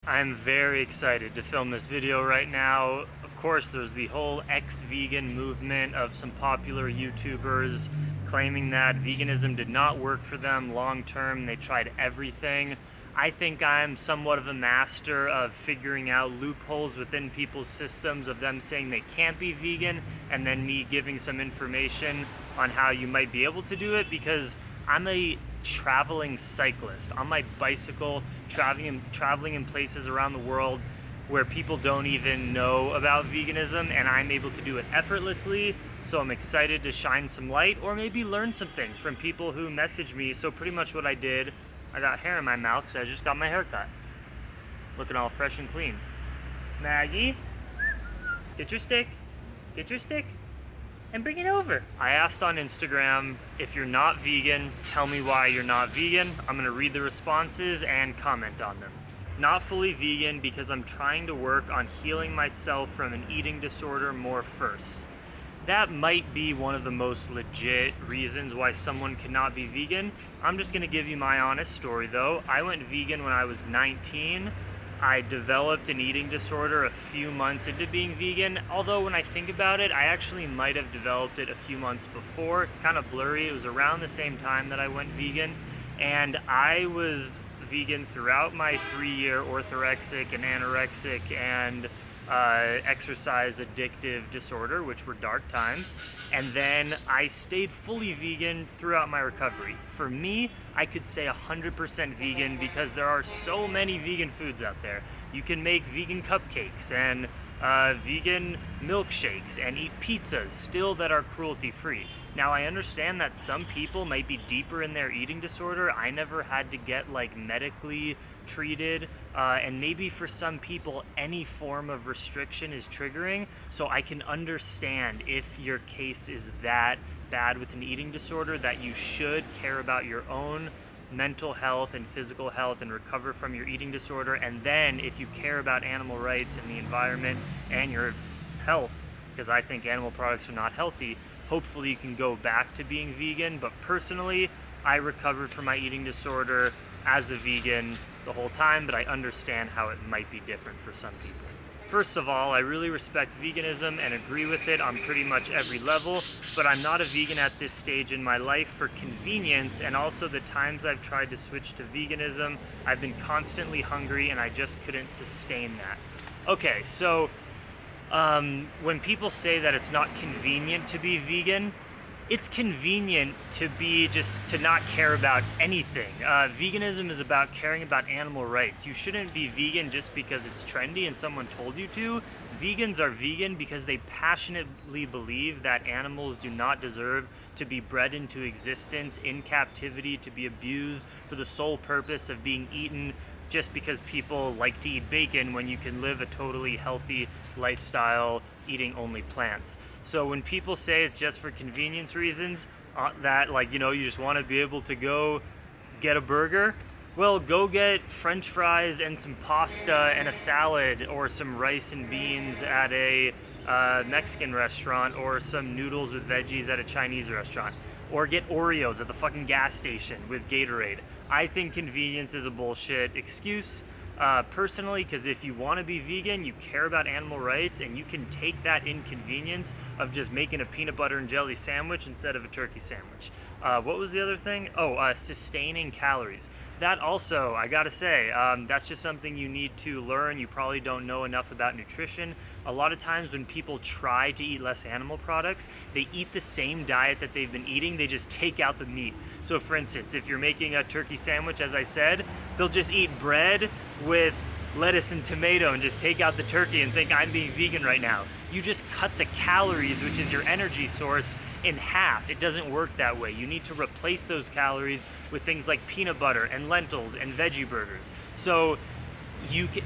I'm very excited to film this video right now. Of course, there's the whole ex-vegan movement of some popular YouTubers claiming that veganism did not work for them long term. They tried everything. I think I'm somewhat of a master of figuring out loopholes within people's systems of them saying they can't be vegan, and then me giving some information on how you might be able to do it, because I'm a traveling cyclist on my bicycle, traveling in places around the world where people don't even know about veganism, and I'm able to do it effortlessly. So I'm excited to shine some light or maybe learn some things from people who message me. So pretty much what I did, I got hair in my mouth because I just got my hair cut. Looking all fresh and clean. Maggie, get your stick. Get your stick and bring it over. I asked on Instagram, if you're not vegan, tell me why you're not vegan. I'm gonna read the responses and comment on them. Not fully vegan because I'm trying to work on healing myself from an eating disorder more first. That might be one of the most legit reasons why someone cannot be vegan. I'm just gonna give you my honest story though. I went vegan when I was 19. I developed an eating disorder a few months into being vegan, although when I think about it, I actually might have developed it a few months before. It's kind of blurry. It was around the same time that I went vegan, and I was vegan throughout my 3-year orthorexic and anorexic and exercise addictive disorder, which were dark times, and then I stayed fully vegan throughout my recovery. For me, I could say 100% vegan because there are so many vegan foods out there. You can make vegan cupcakes and vegan milkshakes and eat pizzas still that are cruelty free. Now I understand that some people might be deeper in their eating disorder. I never had to get like medically treated, and maybe for some people any form of restriction is triggering, so I can understand if your case is that bad with an eating disorder that you should care about your own mental health and physical health and recover from your eating disorder. And then if you care about animal rights and the environment and your health, because I think animal products are not healthy, hopefully you can go back to being vegan. But personally, I recovered from my eating disorder as a vegan the whole time, but I understand how it might be different for some people. First of all, I really respect veganism and agree with it on pretty much every level, but I'm not a vegan at this stage in my life for convenience, and also the times I've tried to switch to veganism, I've been constantly hungry and I just couldn't sustain that. Okay, so when people say that it's not convenient to be vegan, it's convenient to not care about anything. Veganism is about caring about animal rights. You shouldn't be vegan just because it's trendy and someone told you to. Vegans are vegan because they passionately believe that animals do not deserve to be bred into existence in captivity, to be abused for the sole purpose of being eaten just because people like to eat bacon when you can live a totally healthy lifestyle eating only plants. So when people say it's just for convenience reasons, that you just want to be able to go get a burger, well, go get French fries and some pasta and a salad, or some rice and beans at a Mexican restaurant, or some noodles with veggies at a Chinese restaurant, or get Oreos at the fucking gas station with Gatorade. I think convenience is a bullshit excuse. Personally, because if you want to be vegan, you care about animal rights, and you can take that inconvenience of just making a peanut butter and jelly sandwich instead of a turkey sandwich. What was the other thing? Sustaining calories. That also, I gotta say, that's just something you need to learn. You probably don't know enough about nutrition. A lot of times when people try to eat less animal products, they eat the same diet that they've been eating, they just take out the meat. So for instance, if you're making a turkey sandwich, as I said, they'll just eat bread with lettuce and tomato and just take out the turkey and think I'm being vegan right now. You just cut the calories, which is your energy source, in half. It doesn't work that way. You need to replace those calories with things like peanut butter and lentils and veggie burgers. So you can,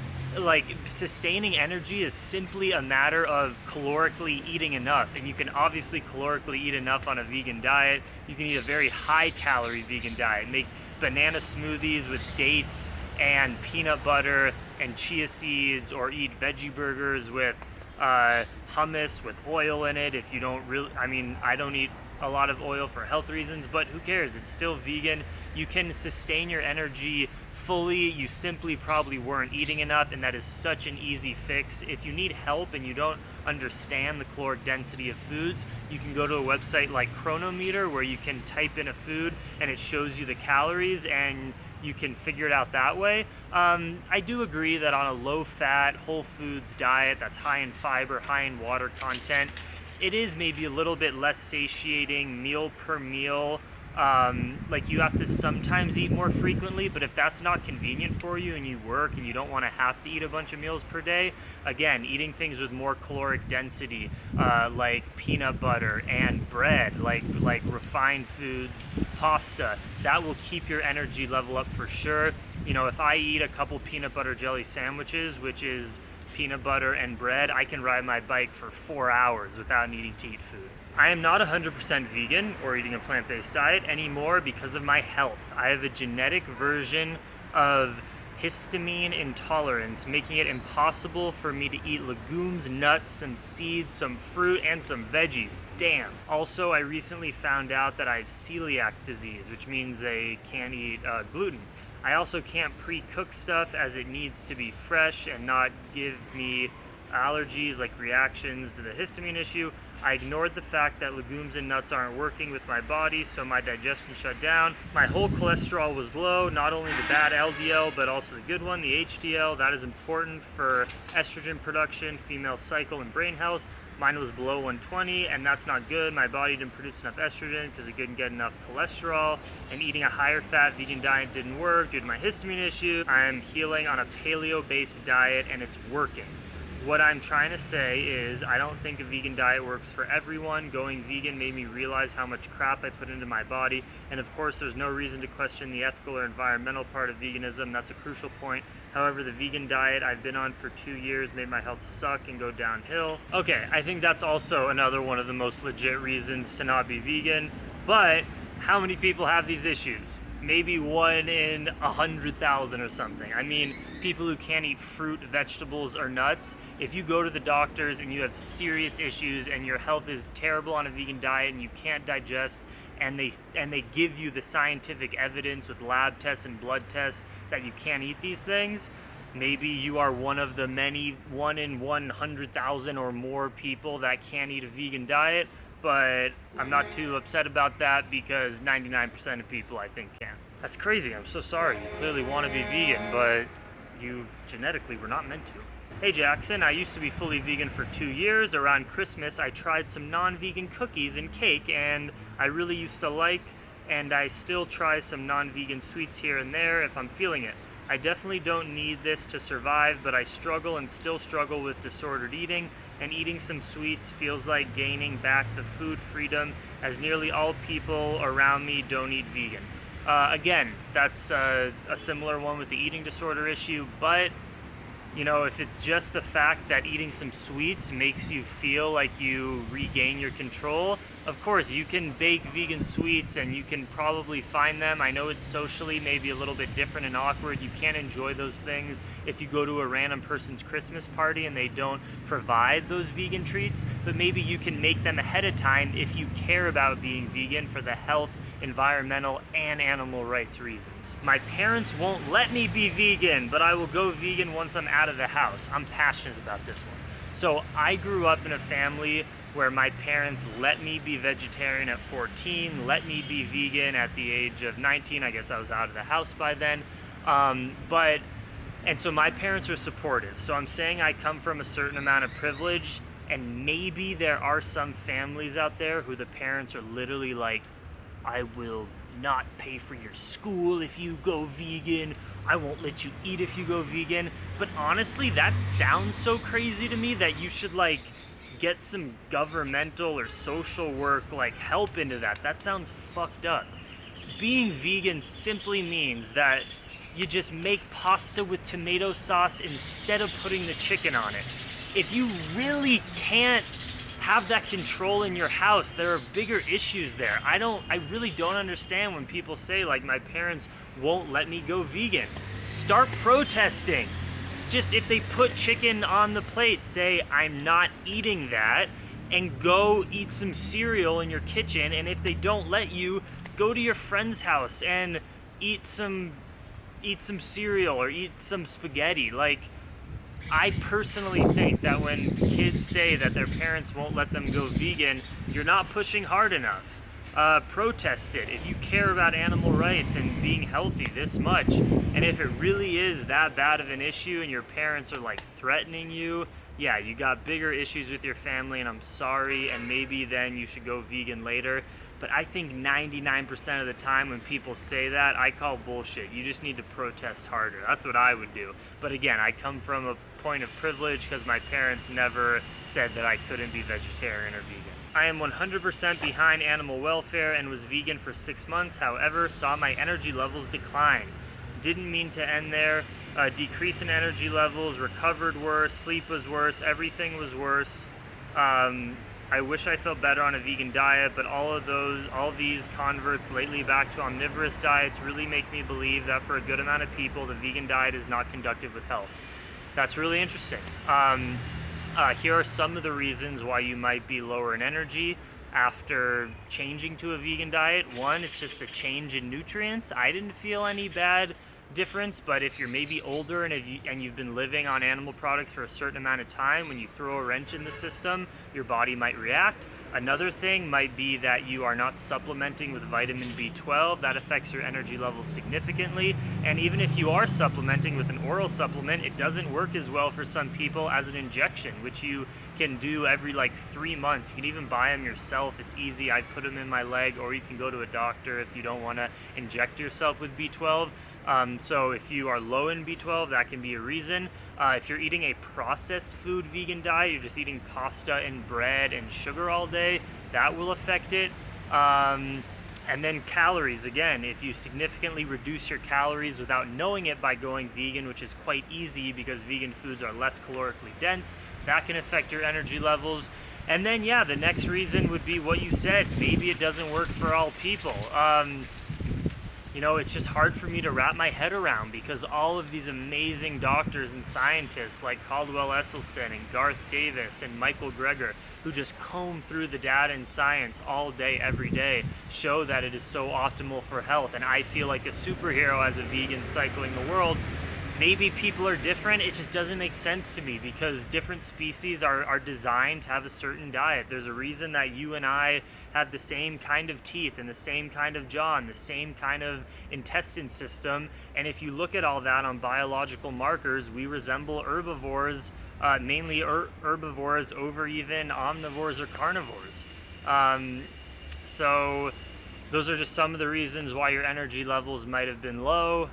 sustaining energy is simply a matter of calorically eating enough, and you can obviously calorically eat enough on a vegan diet. You can eat a very high calorie vegan diet, make banana smoothies with dates and peanut butter and chia seeds, or eat veggie burgers with hummus with oil in it. If you don't really, I don't eat a lot of oil for health reasons, but who cares? It's still vegan. You can sustain your energy fully. You simply probably weren't eating enough, and that is such an easy fix. If you need help and you don't understand the caloric density of foods, you can go to a website like Chronometer, where you can type in a food and it shows you the calories, and you can figure it out that way. I do agree that on a low-fat, whole foods diet that's high in fiber, high in water content, it is maybe a little bit less satiating meal per meal. Like, you have to sometimes eat more frequently, but if that's not convenient for you and you work and you don't want to have to eat a bunch of meals per day, again, eating things with more caloric density, like peanut butter and bread, like refined foods, pasta, that will keep your energy level up for sure. You know, if I eat a couple peanut butter jelly sandwiches, which is peanut butter and bread, I can ride my bike for 4 hours without needing to eat food. I am not 100% vegan or eating a plant-based diet anymore because of my health. I have a genetic version of histamine intolerance, making it impossible for me to eat legumes, nuts, some seeds, some fruit, and some veggies. Damn. Also, I recently found out that I have celiac disease, which means I can't eat gluten. I also can't pre-cook stuff, as it needs to be fresh and not give me allergies like reactions to the histamine issue. I ignored the fact that legumes and nuts aren't working with my body, so my digestion shut down. My whole cholesterol was low, not only the bad LDL, but also the good one, the HDL. That is important for estrogen production, female cycle, and brain health. Mine was below 120, and that's not good. My body didn't produce enough estrogen because it couldn't get enough cholesterol, and eating a higher fat vegan diet didn't work due to my histamine issue. I am healing on a paleo-based diet, and it's working. What I'm trying to say is, I don't think a vegan diet works for everyone. Going vegan made me realize how much crap I put into my body, and of course there's no reason to question the ethical or environmental part of veganism. That's a crucial point. However, the vegan diet I've been on for 2 years made my health suck and go downhill. Okay, I think that's also another one of the most legit reasons to not be vegan, but how many people have these issues? Maybe 1 in 100,000 or something. I mean, people who can't eat fruit, vegetables, or nuts, if you go to the doctors and you have serious issues and your health is terrible on a vegan diet and you can't digest, and they give you the scientific evidence with lab tests and blood tests that you can't eat these things, maybe you are one of the many 1 in 100,000 or more people that can't eat a vegan diet. But I'm not too upset about that because 99% of people, I think, can. That's crazy. I'm so sorry. You clearly want to be vegan, but you genetically were not meant to. Hey Jackson, I used to be fully vegan for 2 years. Around Christmas, I tried some non-vegan cookies and cake, and I really used to like, and I still try some non-vegan sweets here and there if I'm feeling it. I definitely don't need this to survive, but I struggle and still struggle with disordered eating, and eating some sweets feels like gaining back the food freedom, as nearly all people around me don't eat vegan. Again, that's a similar one with the eating disorder issue, but you know, if it's just the fact that eating some sweets makes you feel like you regain your control, of course, you can bake vegan sweets and you can probably find them. I know it's socially maybe a little bit different and awkward. You can't enjoy those things if you go to a random person's Christmas party and they don't provide those vegan treats, but maybe you can make them ahead of time if you care about being vegan for the health, environmental, and animal rights reasons. My parents won't let me be vegan, but I will go vegan once I'm out of the house. I'm passionate about this one. So I grew up in a family where my parents let me be vegetarian at 14, let me be vegan at the age of 19. I guess I was out of the house by then. And so my parents are supportive. So I'm saying I come from a certain amount of privilege, and maybe there are some families out there who the parents are literally like, I will not pay for your school if you go vegan. I won't let you eat if you go vegan. But honestly, that sounds so crazy to me that you should like get some governmental or social work like help into that. That sounds fucked up. Being vegan simply means that you just make pasta with tomato sauce instead of putting the chicken on it. If you really can't have that control in your house, there are bigger issues there. I really don't understand when people say like my parents won't let me go vegan. Start protesting. It's just, if they put chicken on the plate, say I'm not eating that, and go eat some cereal in your kitchen. And if they don't let you, go to your friend's house and eat some eat some cereal or eat some spaghetti. Like, I personally think that when kids say that their parents won't let them go vegan, you're not pushing hard enough. Protest it if you care about animal rights and being healthy this much. And if it really is that bad of an issue and your parents are like threatening you, yeah, you got bigger issues with your family, and I'm sorry, and maybe then you should go vegan later. But I think 99% of the time when people say that, I call bullshit. You just need to protest harder. That's what I would do. But again, I come from a point of privilege because my parents never said that I couldn't be vegetarian or vegan. I am 100% behind animal welfare and was vegan for 6 months. However, saw my energy levels decline. Didn't mean to end there. Decrease in energy levels, recovered worse, sleep was worse, everything was worse. I wish I felt better on a vegan diet, but all these converts lately back to omnivorous diets really make me believe that for a good amount of people, the vegan diet is not conducive with health. That's really interesting. Here are some of the reasons why you might be lower in energy after changing to a vegan diet. One, it's just the change in nutrients. I didn't feel any bad difference, but if you're maybe older and you've been living on animal products for a certain amount of time, when you throw a wrench in the system, your body might react. Another thing might be that you are not supplementing with vitamin B12. That affects your energy levels significantly. And even if you are supplementing with an oral supplement, it doesn't work as well for some people as an injection, which you can do every like 3 months. You can even buy them yourself. It's easy. I put them in my leg, or you can go to a doctor if you don't want to inject yourself with B12. So if you are low in B12, that can be a reason. If you're eating a processed food vegan diet, you're just eating pasta and bread and sugar all day, that will affect it. And then calories, again, if you significantly reduce your calories without knowing it by going vegan, which is quite easy because vegan foods are less calorically dense, that can affect your energy levels. And then, yeah, the next reason would be what you said. Maybe it doesn't work for all people. You know, it's just hard for me to wrap my head around because all of these amazing doctors and scientists like Caldwell Esselstyn and Garth Davis and Michael Greger, who just comb through the data and science all day, every day, show that it is so optimal for health. And I feel like a superhero as a vegan cycling the world. Maybe people are different. It just doesn't make sense to me because different species are designed to have a certain diet. There's a reason that you and I have the same kind of teeth and the same kind of jaw and the same kind of intestine system. And if you look at all that on biological markers, we resemble herbivores, mainly herbivores over even omnivores or carnivores. So those are just some of the reasons why your energy levels might have been low.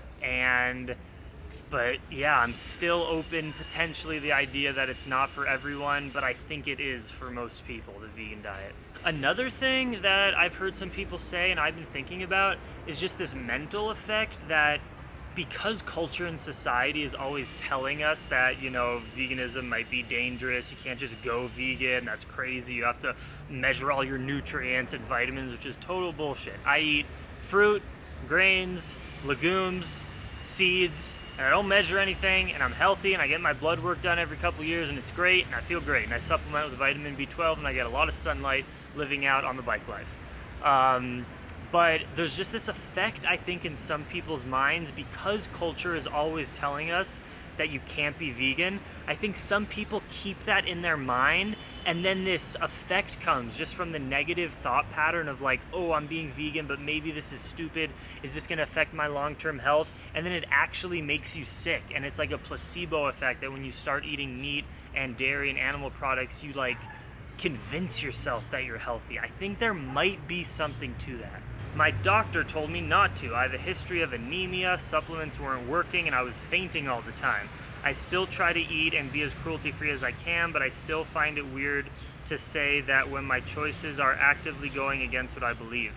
But yeah, I'm still open potentially the idea that it's not for everyone, but I think it is for most people, the vegan diet. Another thing that I've heard some people say and I've been thinking about is just this mental effect that because culture and society is always telling us that, you know, veganism might be dangerous, you can't just go vegan, that's crazy, you have to measure all your nutrients and vitamins, which is total bullshit. I eat fruit, grains, legumes, seeds, and I don't measure anything, and I'm healthy, and I get my blood work done every couple years, and it's great, and I feel great, and I supplement with vitamin B12, and I get a lot of sunlight living out on the bike life. But there's just this effect, I think, in some people's minds, because culture is always telling us that you can't be vegan. I think some people keep that in their mind, and then this effect comes just from the negative thought pattern of like, oh, I'm being vegan, but maybe this is stupid. Is this gonna affect my long-term health? And then it actually makes you sick, and it's like a placebo effect that when you start eating meat and dairy and animal products, you like convince yourself that you're healthy. I think there might be something to that. My doctor told me not to. I have a history of anemia, supplements weren't working, and I was fainting all the time. I still try to eat and be as cruelty-free as I can, but I still find it weird to say that when my choices are actively going against what I believe.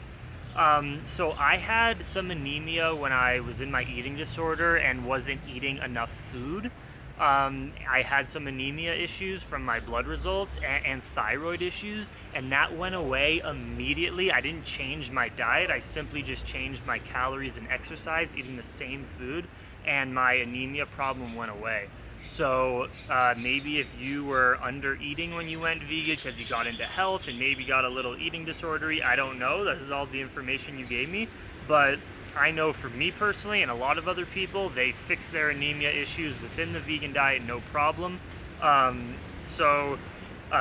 So I had some anemia when I was in my eating disorder and wasn't eating enough food. I had some anemia issues from my blood results and thyroid issues, and that went away immediately. I didn't change my diet. I simply just changed my calories and exercise, eating the same food, and my anemia problem went away. So maybe if you were under eating when you went vegan because you got into health and maybe got a little eating disorder, I don't know. This is all the information you gave me. But I know for me personally and a lot of other people, they fix their anemia issues within the vegan diet, no problem.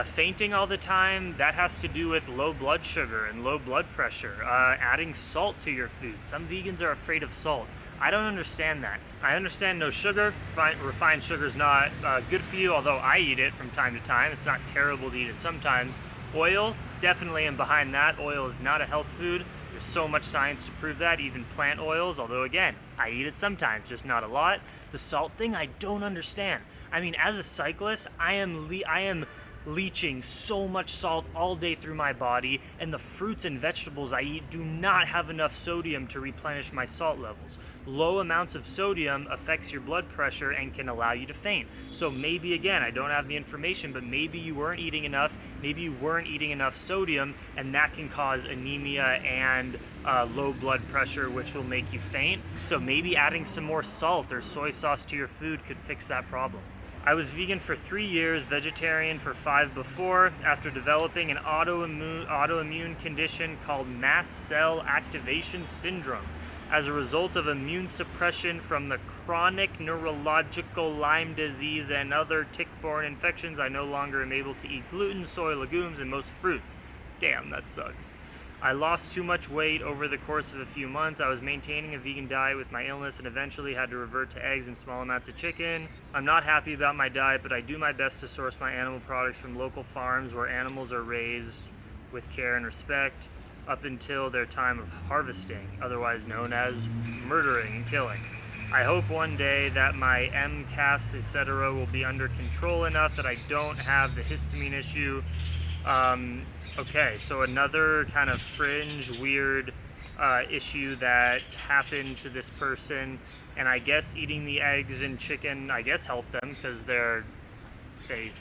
Fainting all the time, that has to do with low blood sugar and low blood pressure. Adding salt to your food. Some vegans are afraid of salt. I don't understand that. I understand no sugar. Refined sugar is not good for you, although I eat it from time to time. It's not terrible to eat it sometimes. Oil, definitely am behind that. Oil is not a health food. There's so much science to prove that, even plant oils, although again, I eat it sometimes, just not a lot. The salt thing, I don't understand. I mean, as a cyclist, I am leaching so much salt all day through my body, and the fruits and vegetables I eat do not have enough sodium to replenish my salt levels. Low amounts of sodium affects your blood pressure and can allow you to faint. So maybe, again, I don't have the information, but maybe you weren't eating enough, sodium, and that can cause anemia and low blood pressure, which will make you faint. So maybe adding some more salt or soy sauce to your food could fix that problem. I was vegan for 3 years, vegetarian for 5 before, after developing an autoimmune condition called mast cell activation syndrome. As a result of immune suppression from the chronic neurological Lyme disease and other tick-borne infections, I no longer am able to eat gluten, soy, legumes, and most fruits. Damn, that sucks. I lost too much weight over the course of a few months. I was maintaining a vegan diet with my illness and eventually had to revert to eggs and small amounts of chicken. I'm not happy about my diet, but I do my best to source my animal products from local farms where animals are raised with care and respect up until their time of harvesting, otherwise known as murdering and killing. I hope one day that my MCAS, etc. will be under control enough that I don't have the histamine issue. Okay, so another kind of fringe, weird issue that happened to this person, and I guess eating the eggs and chicken, I guess, helped them because they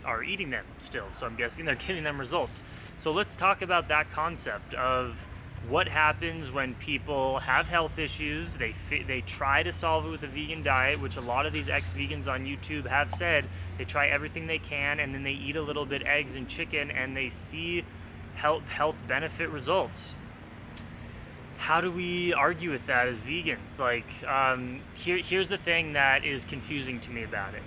are eating them still, so I'm guessing they're getting them results. So let's talk about that concept of what happens when people have health issues. They try to solve it with a vegan diet, which a lot of these ex-vegans on YouTube have said. They try everything they can, and then they eat a little bit eggs and chicken, and they see health benefit results. How do we argue with that as vegans? Like, here's the thing that is confusing to me about it.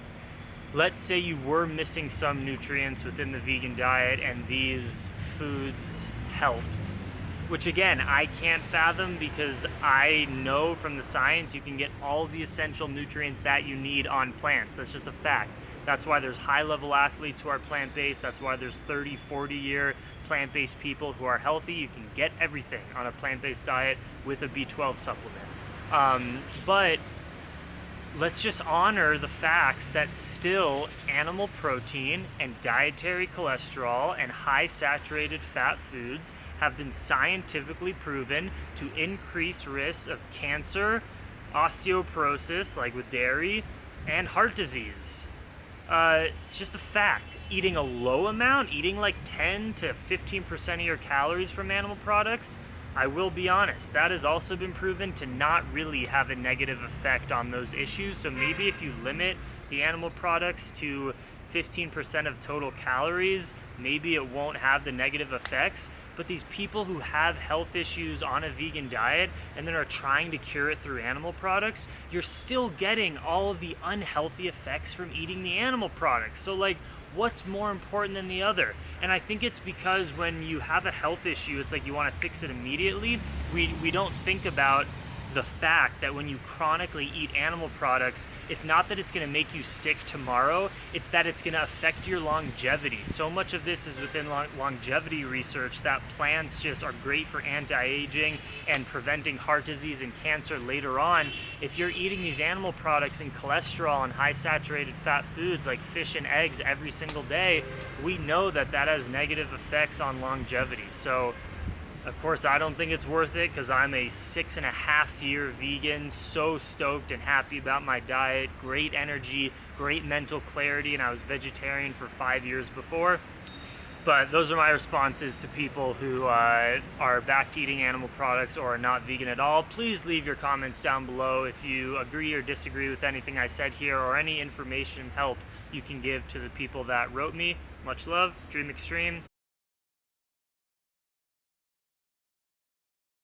Let's say you were missing some nutrients within the vegan diet, and these foods helped. Which again, I can't fathom, because I know from the science you can get all the essential nutrients that you need on plants. That's just a fact. That's why there's high-level athletes who are plant-based. That's why there's 30, 40-year plant-based people who are healthy. You can get everything on a plant-based diet with a B12 supplement. But let's just honor the facts that still animal protein and dietary cholesterol and high saturated fat foods have been scientifically proven to increase risks of cancer, osteoporosis, like with dairy, and heart disease. It's just a fact. Eating a low amount, eating like 10 to 15% of your calories from animal products, I will be honest, that has also been proven to not really have a negative effect on those issues. So maybe if you limit the animal products to 15% of total calories, maybe it won't have the negative effects. But these people who have health issues on a vegan diet and then are trying to cure it through animal products, you're still getting all of the unhealthy effects from eating the animal products. So like, what's more important than the other? And I think it's because when you have a health issue, it's like you want to fix it immediately. We don't think about the fact that when you chronically eat animal products, it's not that it's going to make you sick tomorrow, it's that it's going to affect your longevity. So much of this is within longevity research that plants just are great for anti-aging and preventing heart disease and cancer later on. If you're eating these animal products and cholesterol and high saturated fat foods like fish and eggs every single day, we know that that has negative effects on longevity. So of course, I don't think it's worth it because I'm a 6.5-year vegan, so stoked and happy about my diet, great energy, great mental clarity, and I was vegetarian for 5 years before. But those are my responses to people who are back to eating animal products or are not vegan at all. Please leave your comments down below if you agree or disagree with anything I said here or any information and help you can give to the people that wrote me. Much love, Dream Extreme.